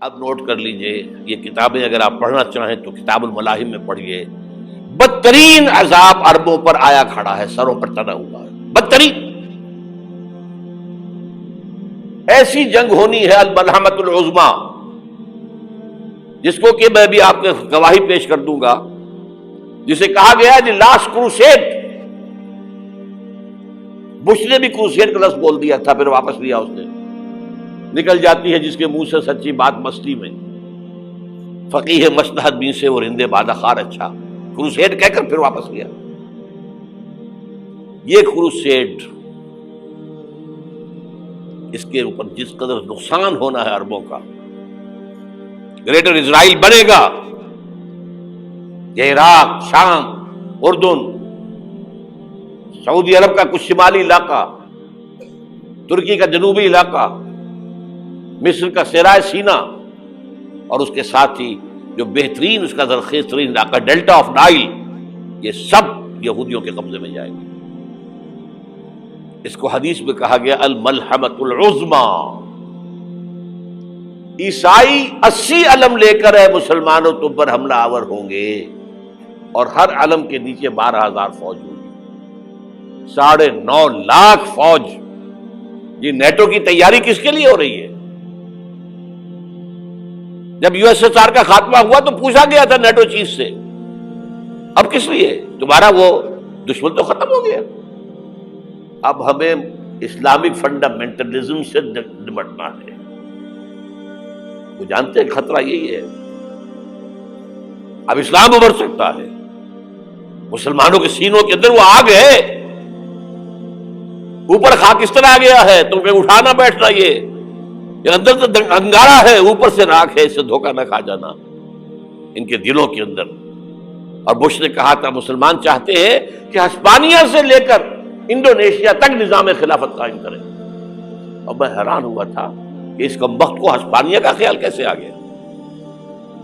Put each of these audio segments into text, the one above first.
اب نوٹ کر لیجئے، یہ کتابیں اگر آپ پڑھنا چاہیں تو کتاب الملاحم میں پڑھیے۔ بدترین عذاب عربوں پر آیا کھڑا ہے، سروں پر تنا ہوا ہے، بدترین۔ ایسی جنگ ہونی ہے الملحمۃ العظمیٰ، جس کو کہ میں بھی آپ کو گواہی پیش کر دوں گا، جسے کہا گیا ہے دی لاسٹ کروسیڈ۔ بش نے بھی کروسیڈ کا لفظ بول دیا تھا، پھر واپس لیا اس نے۔ نکل جاتی ہے جس کے منہ سے سچی بات مستی میں، فقیہ مصلحت بین سے اور ہندے بادہ خار اچھا، کروسیڈ کہہ کر پھر واپس لیا۔ یہ کروسیڈ، اس کے اوپر جس قدر نقصان ہونا ہے عربوں کا، گریٹر اسرائیل بنے گا، یہ عراق، شام، اردن، سعودی عرب کا کچھ شمالی علاقہ، ترکی کا جنوبی علاقہ، مصر کا صحرائے سینا، اور اس کے ساتھ ہی جو بہترین اس کا زرخیز ترین علاقہ ڈیلٹا آف نائل، یہ سب یہودیوں کے قبضے میں جائے گا۔ اس کو حدیث میں کہا گیا الملحمۃ العظمیٰ۔ عیسائی 80 علم لے کر ہے مسلمانوں تم پر حملہ آور ہوں گے، اور ہر علم کے نیچے 12,000 فوج ہوگی، 9.5 لاکھ فوج۔ یہ نیٹو کی تیاری کس کے لیے ہو رہی ہے؟ جب یو ایس ایس آر کا خاتمہ ہوا تو پوچھا گیا تھا نیٹو چیف سے، اب کس لیے؟ تمہارا وہ دشمن تو ختم ہو گیا، اب ہمیں اسلامک فنڈامنٹلزم سے نمٹنا ہے۔ وہ جانتے ہیں خطرہ یہی ہے، اب اسلام ابھر سکتا ہے، مسلمانوں کے سینوں کے اندر وہ آگ ہے، اوپر خاکستر آ گیا ہے، تمہیں اٹھانا بیٹھنا، یہ اندر تو انگارہ ہے، اوپر سے راکھ ہے، اس سے دھوکہ نہ کھا جانا ان کے دلوں کے اندر۔ اور بش نے کہا تھا مسلمان چاہتے ہیں کہ ہسپانیہ سے لے کر انڈونیشیا تک نظام خلافت قائم کریں، اور میں حیران ہوا تھا کہ اس کمبخت کو ہسپانیہ کا خیال کیسے آ گیا؟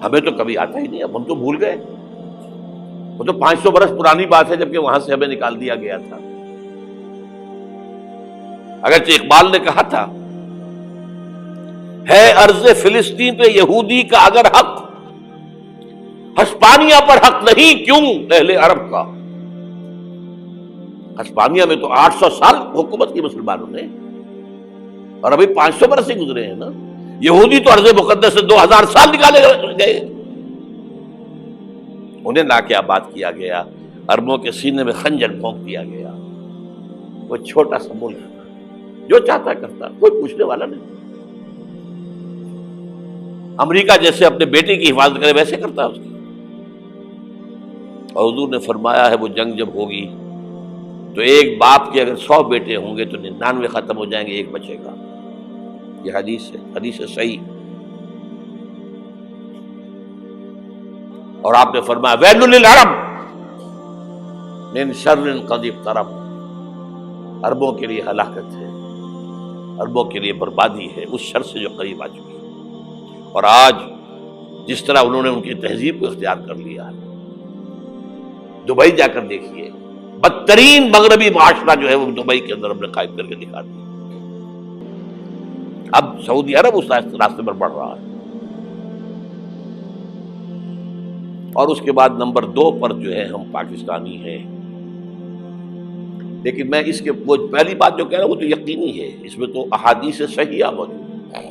ہمیں تو کبھی آتا ہی نہیں، اب ہم تو بھول گئے، وہ تو 500 برس پرانی بات ہے جبکہ وہاں سے ہمیں نکال دیا گیا تھا۔ اگرچہ اقبال نے کہا تھا ہے ارض فلسطین پہ یہودی کا اگر حق، ہسپانیہ پر حق نہیں کیوں اہل عرب کا؟ ہسپانیہ میں تو 800 سال حکومت کی مسلمانوں نے، اور ابھی 500 برس سے گزرے ہیں نا۔ یہودی تو ارض مقدس سے 2000 سال نکالے گئے، انہیں لا کے آباد کیا گیا، عربوں کے سینے میں خنجر پھونک دیا گیا۔ وہ چھوٹا سا ملک جو چاہتا کرتا، کوئی پوچھنے والا نہیں۔ امریکہ جیسے اپنے بیٹے کی حفاظت کرے ویسے کرتا ہے اس کی۔ اور حضور نے فرمایا ہے وہ جنگ جب ہوگی تو ایک باپ کے اگر 100 بیٹے ہوں گے تو 99 ختم ہو جائیں گے، ایک بچے گا۔ یہ حدیث ہے، حدیث ہے صحیح۔ اور آپ نے فرمایا ویل للعرب من شر قد اقترب، عربوں کے لیے ہلاکت ہے، عربوں کے لیے بربادی ہے اس شر سے جو قریب آ چکی ہے۔ اور آج جس طرح انہوں نے ان کی تہذیب کو اختیار کر لیا ہے، دبئی جا کر دیکھیے، بدترین مغربی معاشرہ جو ہے وہ دبئی کے اندر ہم نے قائم کر کے دکھا دیا۔ اب سعودی عرب اس راستے پر بڑھ رہا ہے۔ اور اس کے بعد نمبر 2 پر جو ہے ہم پاکستانی ہیں، لیکن میں اس کے وہ پہلی بات جو کہہ رہا ہوں وہ تو یقینی ہے، اس میں تو احادیث صحیحہ موجود ہے۔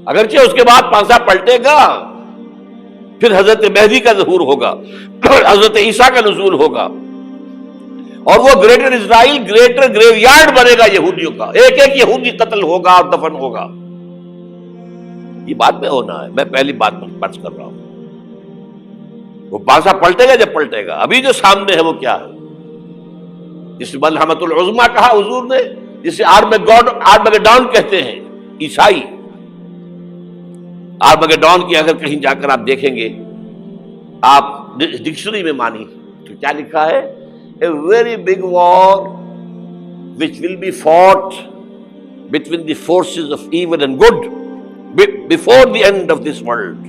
اگرچہ اس کے بعد پانسا پلٹے گا، پھر حضرت مہدی کا ظہور ہوگا، حضرت عیسیٰ کا نزول ہوگا، اور وہ گریٹر اسرائیل گریٹر گریو یارڈ بنے گا یہودیوں کا، ایک ایک یہودی قتل ہوگا اور دفن ہوگا۔ یہ بات میں ہونا ہے، میں پہلی بات پر فرض کر رہا ہوں۔ وہ پانسا پلٹے گا جب پلٹے گا، ابھی جو سامنے ہے وہ کیا ہے؟ جس ملحمۃ العظمیٰ کہا حضور نے، جسے آرمگیڈون کہتے ہیں عیسائی۔ آرمگیڈون کی اگر کہیں جا کر آپ دیکھیں گے، آپ ڈکشنری میں مانی تو کیا لکھا ہے؟ A very big war which will be fought between the forces of evil and good before the end of this world۔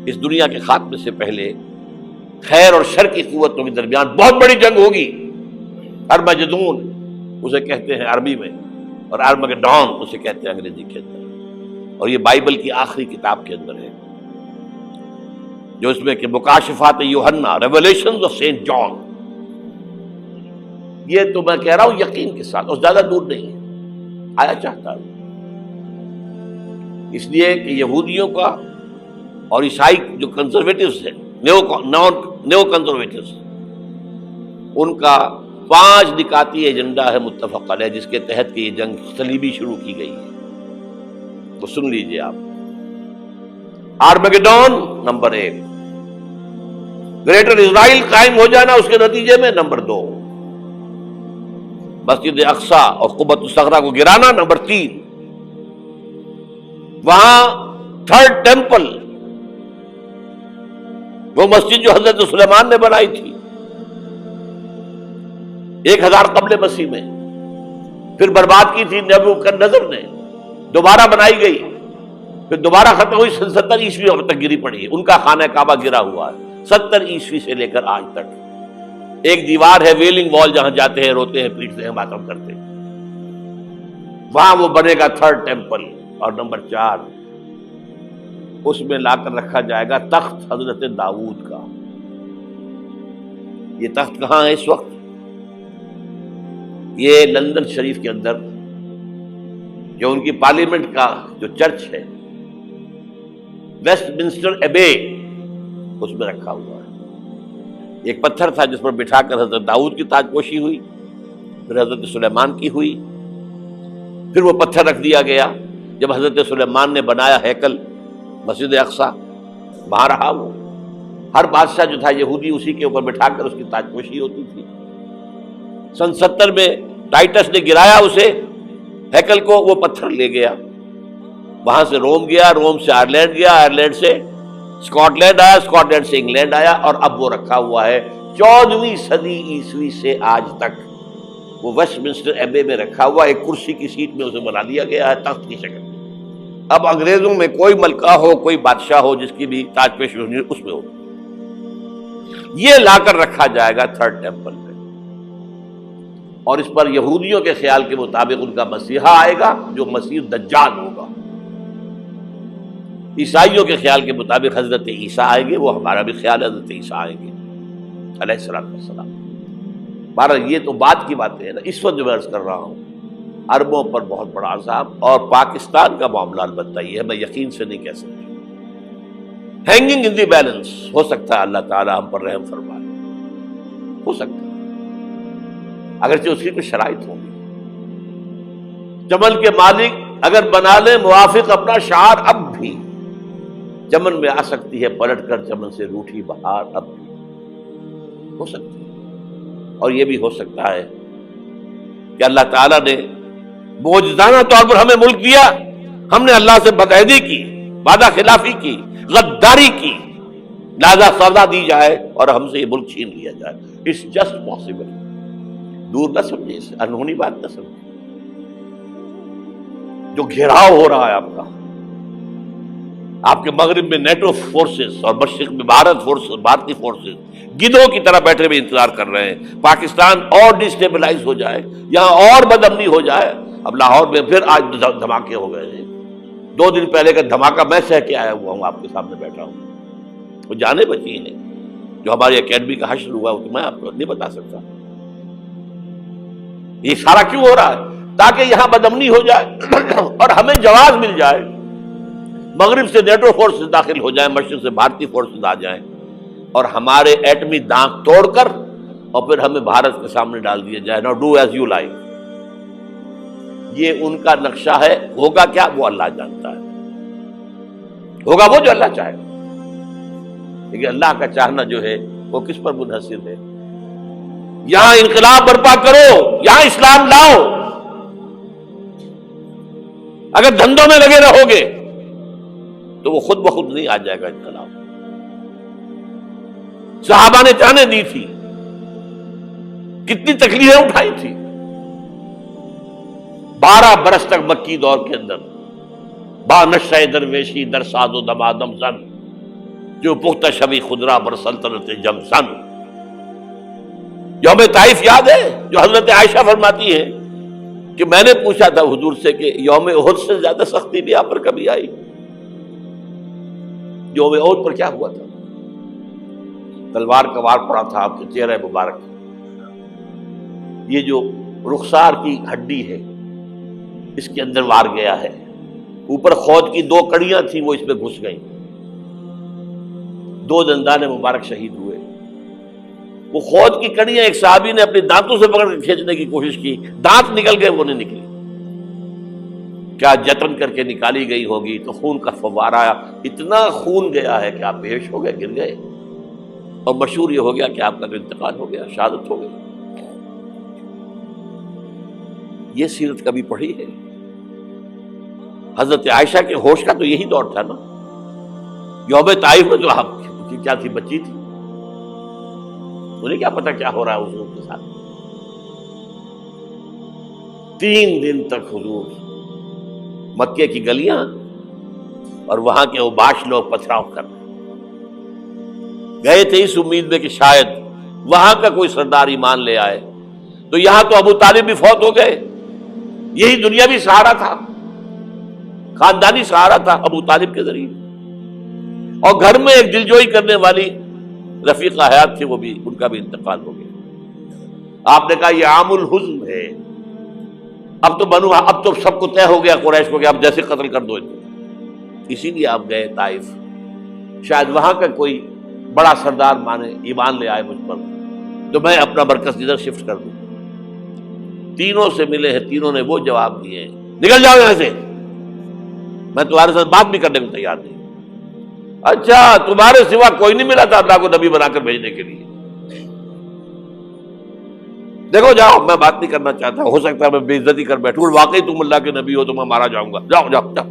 اس دنیا کے خاتمے سے پہلے خیر اور شر کی قوتوں کے درمیان بہت بڑی جنگ ہوگی۔ ارمجدون اسے کہتے ہیں عربی میں، اور آرمگیڈون اسے کہتے ہیں انگریزی کے اندر۔ اور یہ بائبل کی آخری کتاب کے اندر ہے، جو اس میں کہ مکاشفات یوحنا، ریولیشنز آف سینٹ جان. یہ تو میں کہہ رہا ہوں یقین کے ساتھ، اور زیادہ دور نہیں ہے، آیا چاہتا ہوں. اس لیے کہ یہودیوں کا اور عیسائی جو کنزرویٹوز ہیں، نیو کنزرویٹوز، ان کا 5 نکاتی ایجنڈا ہے متفق علیہ، جس کے تحت کہ یہ جنگ صلیبی شروع کی گئی ہے. تو سن لیجئے آپ. آرمیگیڈون نمبر 1، گریٹر اسرائیل قائم ہو جانا اس کے نتیجے میں نمبر 2، مسجد اقصی اور قبۃ الصخرہ کو گرانا نمبر 3، وہاں 3rd ٹیمپل، وہ مسجد جو حضرت سلیمان نے بنائی تھی 1000 قبل مسیح میں، پھر برباد کی تھی نبوکدنضر نے، دوبارہ بنائی گئی، پھر دوبارہ ختم ہوئی 70 عیسوی تک گری پڑی ہے. ان کا خانہ کعبہ گرا ہوا ہے 70 عیسوی سے لے کر آج تک. ایک دیوار ہے ویلنگ وال، جہاں جاتے ہیں، روتے ہیں، پیٹتے ہیں، ماتم کرتے ہیں، وہاں وہ بنے گا 3rd ٹیمپل. اور نمبر 4، اس میں لا کر رکھا جائے گا تخت حضرت داؤد کا. یہ تخت کہاں ہے اس وقت؟ یہ لندن شریف کے اندر، جو ان کی پارلیمنٹ کا جو چرچ ہے، ویسٹ منسٹر ایبے، اس میں رکھا ہوا ہے. ایک پتھر تھا جس پر بٹھا کر حضرت داؤد کی تاج پوشی ہوئی، پھر حضرت سلیمان کی ہوئی، پھر وہ پتھر رکھ دیا گیا جب حضرت سلیمان نے بنایا ہیکل مسجد اقصی، وہاں رہا وہ. ہر بادشاہ جو تھا یہودی اسی کے اوپر بٹھا کر اس کی تاج پوشی ہوتی تھی. سن 70 میں ٹائٹس نے گرایا اسے، ہیکل کو، وہ پتھر لے گیا، وہاں سے روم گیا، روم سے آئرلینڈ گیا، آئرلینڈ سے اسکاٹ لینڈ آیا، اسکاٹ لینڈ سے انگلینڈ آیا، اور اب وہ رکھا ہوا ہے 14ویں صدی عیسوی سے آج تک. وہ ویسٹ منسٹر ایبے میں رکھا ہوا، ایک کرسی کی سیٹ میں اسے بنا دیا گیا ہے تخت کی شکل میں. اب انگریزوں میں کوئی ملکہ ہو، کوئی بادشاہ ہو، جس کی بھی تاج پوشی ہونی اس میں ہو، یہ لا کر رکھا جائے گا 3rd ٹیمپل میں. اور اس پر یہودیوں کے خیال کے مطابق ان کا مسیحا آئے گا جو مسیح دجال ہوگا. عیسائیوں کے خیال کے مطابق حضرت عیسیٰ آئیں گے، وہ ہمارا بھی خیال ہے حضرت عیسیٰ آئیں گے علیہ السلام. بہرحال یہ تو بعد کی باتیں ہیں نا. اس وقت جو میں عرض کر رہا ہوں، عربوں پر بہت بڑا عذاب، اور پاکستان کا معاملہ البتہ یہ ہے، میں یقین سے نہیں کہہ سکتا. ہینگنگ ان دی بیلنس، ہو سکتا ہے اللہ تعالیٰ ہم پر رحم فرمائے، ہو سکتا ہے، اگرچہ اس کی کچھ شرائط ہوں گی. چمن کے مالک اگر بنا لے موافق اپنا شعار، اب بھی چمن میں آ سکتی ہے پلٹ کر چمن سے روٹھی بہار، اب بھی ہو سکتی ہے. اور یہ بھی ہو سکتا ہے کہ اللہ تعالیٰ نے معجزانہ طور پر ہمیں ملک دیا، ہم نے اللہ سے بدعہدی کی، وعدہ خلافی کی، غداری کی، لہذا سزا دی جائے اور ہم سے یہ ملک چھین لیا جائے. It's just possible. دور نہ سمجھے، اسے انہونی بات نہ سمجھے. جو گھیراؤ ہو رہا ہے آپ کے مغرب میں نیٹو فورسز اور مشرق میں بھارتی فورسز گدھوں کی طرح بیٹھے ہوئے انتظار کر رہے ہیں پاکستان اور ڈسٹیبلائز ہو جائے، یہاں اور بدامنی ہو جائے. اب لاہور میں پھر آج دھماکے ہو گئے ہیں. 2 دن پہلے کا دھماکہ میں سہ کے آیا ہوا ہوں، آپ کے سامنے بیٹھا ہوں. وہ جانیں بچی ہیں جو ہماری اکیڈمی کا حشر ہوا، وہ تو میں آپ کو نہیں بتا سکتا. یہ سارا کیوں ہو رہا ہے؟ تاکہ یہاں بدامنی ہو جائے اور ہمیں جواز مل جائے. مغرب سے نیٹو فورسز داخل ہو جائیں، مشرق سے بھارتی فورسز آ جائیں اور ہمارے ایٹمی دانت توڑ کر اور پھر ہمیں بھارت کے سامنے ڈال دیا جائے. نو ڈو ایز یو لائک. یہ ان کا نقشہ ہے. ہوگا کیا وہ اللہ جانتا ہے، ہوگا وہ جو اللہ چاہے. لیکن اللہ کا چاہنا جو ہے وہ کس پر منحصر ہے؟ یہاں انقلاب برپا کرو، یہاں اسلام لاؤ. اگر دھندوں میں لگے رہو گے تو وہ خود بخود نہیں آ جائے گا انقلاب. صحابہ نے جانیں دی تھی، کتنی تکلیفیں اٹھائی تھی. 12 برس تک مکی دور کے اندر با نشہ درویشی در ساز و دمادم زن، جو پختہ شبی خدرا بر سلطنت جم سن. یوم طائف یاد ہے جو حضرت عائشہ فرماتی ہے کہ میں نے پوچھا تھا حضور سے کہ یوم احد سے زیادہ سختی بھی آپ پر کبھی آئی؟ یوم احد پر کیا ہوا تھا؟ تلوار کا وار پڑا تھا آپ کے چہرہ مبارک، یہ جو رخسار کی ہڈی ہے اس کے اندر وار گیا ہے، اوپر خود کی 2 کڑیاں تھیں وہ اس میں گھس گئیں، 2 دندان مبارک شہید ہوئے۔ وہ خود کی کڑیاں ایک صحابی نے اپنے دانتوں سے پکڑ کے کھینچنے کی کوشش کی، دانت نکل گئے، وہ نہیں نکلی، کیا جتن کر کے نکالی گئی ہوگی تو خون کا فوارہ آیا، اتنا خون گیا ہے کہ آپ بے ہوش ہو گئے، گر گئے، اور مشہور یہ ہو گیا کہ آپ کا تو انتقال ہو گیا، شہادت ہو گئی۔ یہ سیرت کبھی پڑھی ہے؟ حضرت عائشہ کے ہوش کا تو یہی دور تھا نا، یوم طائف میں جو آپ کی کیا تھی، بچی تھی، انہیں کیا پتا کیا ہو رہا ہے حضور کے ساتھ۔ 3 دن تک حضور مکے کی گلیاں اور وہاں کے اوباش لوگ پتھراؤ کر گئے تھے اس امید میں کہ شاید وہاں کا کوئی سردار ایمان لے آئے، تو یہاں تو ابو طالب بھی فوت ہو گئے، یہی دنیاوی سہارا تھا، خاندانی سہارا تھا ابو طالب کے ذریعے، اور گھر میں ایک دلجوئی کرنے والی رفیقہ حیات تھی، وہ بھی، ان کا بھی انتقال ہو گیا۔ آپ نے کہا یہ عام الحزن ہے، اب تو سب کو طے ہو گیا قریش کو کہ اب جیسے قتل کر دو، اسی لیے آپ گئے طائف، شاید وہاں کا کوئی بڑا سردار مانے ایمان لے آئے مجھ پر تو میں اپنا مرکز ادھر شفٹ کر دوں۔ تینوں سے ملے ہیں، تینوں نے وہ جواب دیے، نکل جاؤ یہاں سے، میں تمہارے ساتھ بات بھی کرنے کو تیار نہیں۔ اچھا، تمہارے سوا کوئی نہیں ملا تھا اللہ کو نبی بنا کر بھیجنے کے لیے؟ دیکھو جاؤ، میں بات نہیں کرنا چاہتا، ہو سکتا ہے میں بے عزتی کر بیٹھوں، اور واقعی تم اللہ کے نبی ہو تو میں مارا جاؤں گا، جاؤ جاؤ جاؤ۔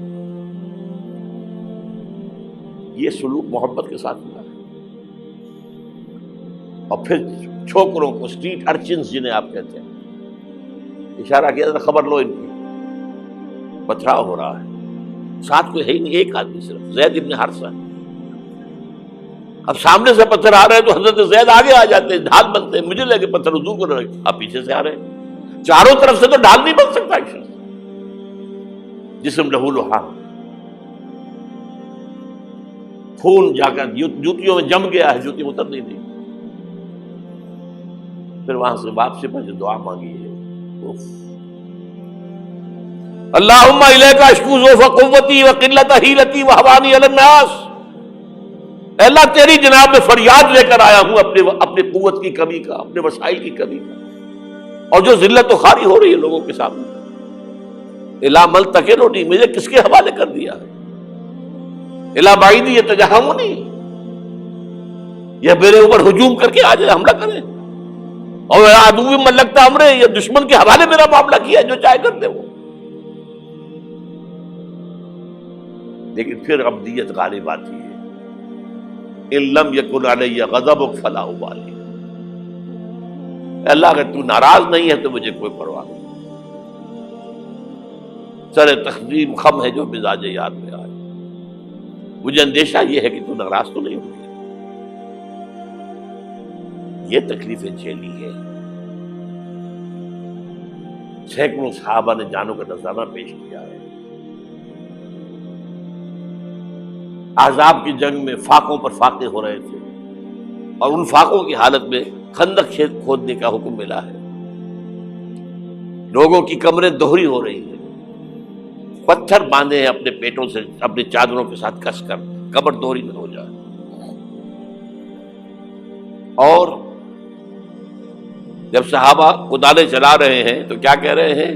یہ سلوک محبت کے ساتھ ہوا ہے۔ اور پھر چھوکروں کو، اسٹریٹ ارچنز جنہیں آپ کہتے ہیں، اشارہ کیا، خبر لو ان کی، پتھراؤ ہو رہا ہے، ساتھ کوئی ہے ہی نہیں، ایک آدمی صرف، زید ابن حارثہ۔ اب سامنے سے پتھر آ رہے ہیں تو حضرت زید آگے آ جاتے ہیں، ڈھال بنتے ہیں، مجھے لگے پتھر حضور کو لگے، آپ پیچھے سے آ رہے ہیں، چاروں طرف سے تو ڈھال نہیں بن سکتا ایک شخص، جسم لہو لہان، خون جا کر جوتیوں میں جم گیا ہے، جوتی اتر نہیں دی۔ پھر وہاں سے واپسی پر جو دعا مانگی ہے، اللہم الیک اشکو ضعف قوتی وقلت حیلتی وہوانی علی الناس، اے اللہ تیری جناب میں فریاد لے کر آیا ہوں اپنے قوت کی کمی کا، اپنے وسائل کی کمی کا، اور جو ذلت و خواری ہو رہی ہے لوگوں کے سامنے، الا ملتقننی، مجھے کس کے حوالے کر دیا ہے، الا بعیدی یتجہمنی، یہ میرے اوپر ہجوم کر کے آ جائے، حملہ کرے، اور عدو ملکتا امرے، یہ دشمن کے حوالے میرا معاملہ کیا، جو چاہے کر دے وہ۔ لیکن پھر عبدیت غالب آتی ہے، ان لم یکن علی غضبک فلا ابالی، اللہ اگر تو ناراض نہیں ہے تو مجھے کوئی پرواہ نہیں، سر تقدیم خم ہے جو مزاج یاد میں آئے، مجھے اندیشہ یہ ہے کہ تو ناراض تو نہیں ہوگی۔ یہ تکلیفیں جھیلی ہے، سینکڑوں صحابہ نے جانوں کا نذرانہ پیش کیا ہے، احزاب کی جنگ میں فاقوں پر فاقے ہو رہے تھے، اور ان فاقوں کی حالت میں خندق کھودنے کا حکم ملا ہے، لوگوں کی کمریں دوہری ہو رہی ہیں، پتھر باندھے ہیں اپنے پیٹوں سے، اپنی چادروں کے ساتھ کس کر کمر دوہری نہ ہو جائے، اور جب صحابہ کدالیں چلا رہے ہیں تو کیا کہہ رہے ہیں،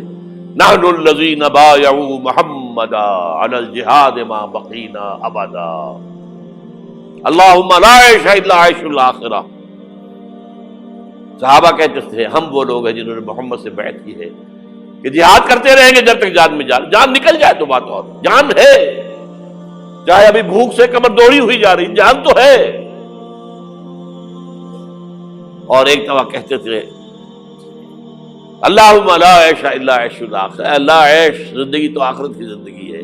نحن الذین بایعوا محمدا علی الجہاد ما بقینا ابدا، اللہم لا عیش الا عیش الاخرہ۔ صحابہ کہتے تھے ہم وہ لوگ ہیں جنہوں نے محمد سے بیعت کی ہے کہ جہاد کرتے رہیں گے جب تک جان میں جان نکل جائے تو بات اور، جان ہے، چاہے ابھی بھوک سے کمر دوڑی ہوئی جا رہی، جان تو ہے۔ اور ایک دفعہ کہتے تھے اللہم لا عیش الا عیش الاخرہ، اللہ عیش، زندگی تو آخرت کی زندگی ہے۔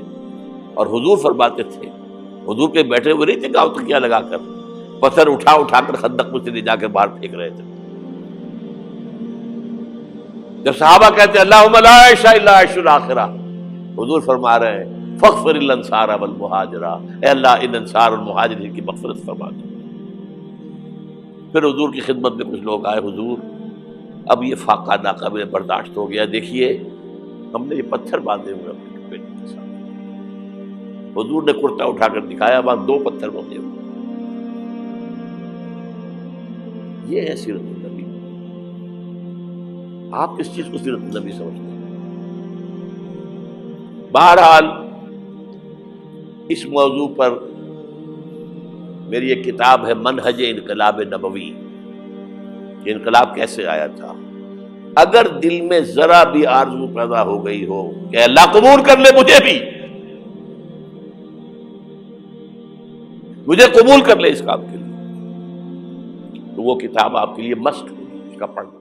اور حضور فرماتے تھے، حضور کے بیٹھے ہوئے نہیں تھے گاؤں تکیہ لگا کر، پتھر اٹھا اٹھا کر خندق میں سے لے جا کے باہر پھینک رہے تھے۔ جب صحابہ کہتے ہیں اللہم لا عیش الا عیش الآخرہ، حضور فرما رہے ہیں فاغفر الانصار والمہاجرہ، اے اللہ ان انصار اور مہاجرین کی مغفرت فرما دو۔ پھر حضور کی خدمت میں کچھ لوگ آئے، حضور اب یہ فاقہ ناقابل برداشت ہو گیا، دیکھیے ہم نے یہ پتھر باندھے ہوئے اپنے پیٹ کے ساتھ۔ حضور نے کرتا اٹھا کر دکھایا، وہاں 2 پتھر بندھے ہوئے۔ یہ ہے سیرت النبی۔ آپ کس چیز کو سیرت النبی سمجھتے ہیں؟ بہرحال اس موضوع پر میری ایک کتاب ہے منہج انقلاب نبوی، کہ انقلاب کیسے آیا تھا۔ اگر دل میں ذرا بھی آرزو پیدا ہو گئی ہو کہ اللہ قبول کر لے مجھے قبول کر لے اس کام کے لیے، تو وہ کتاب آپ کے لیے مسٹ ہوگی، اس کا پڑھنا۔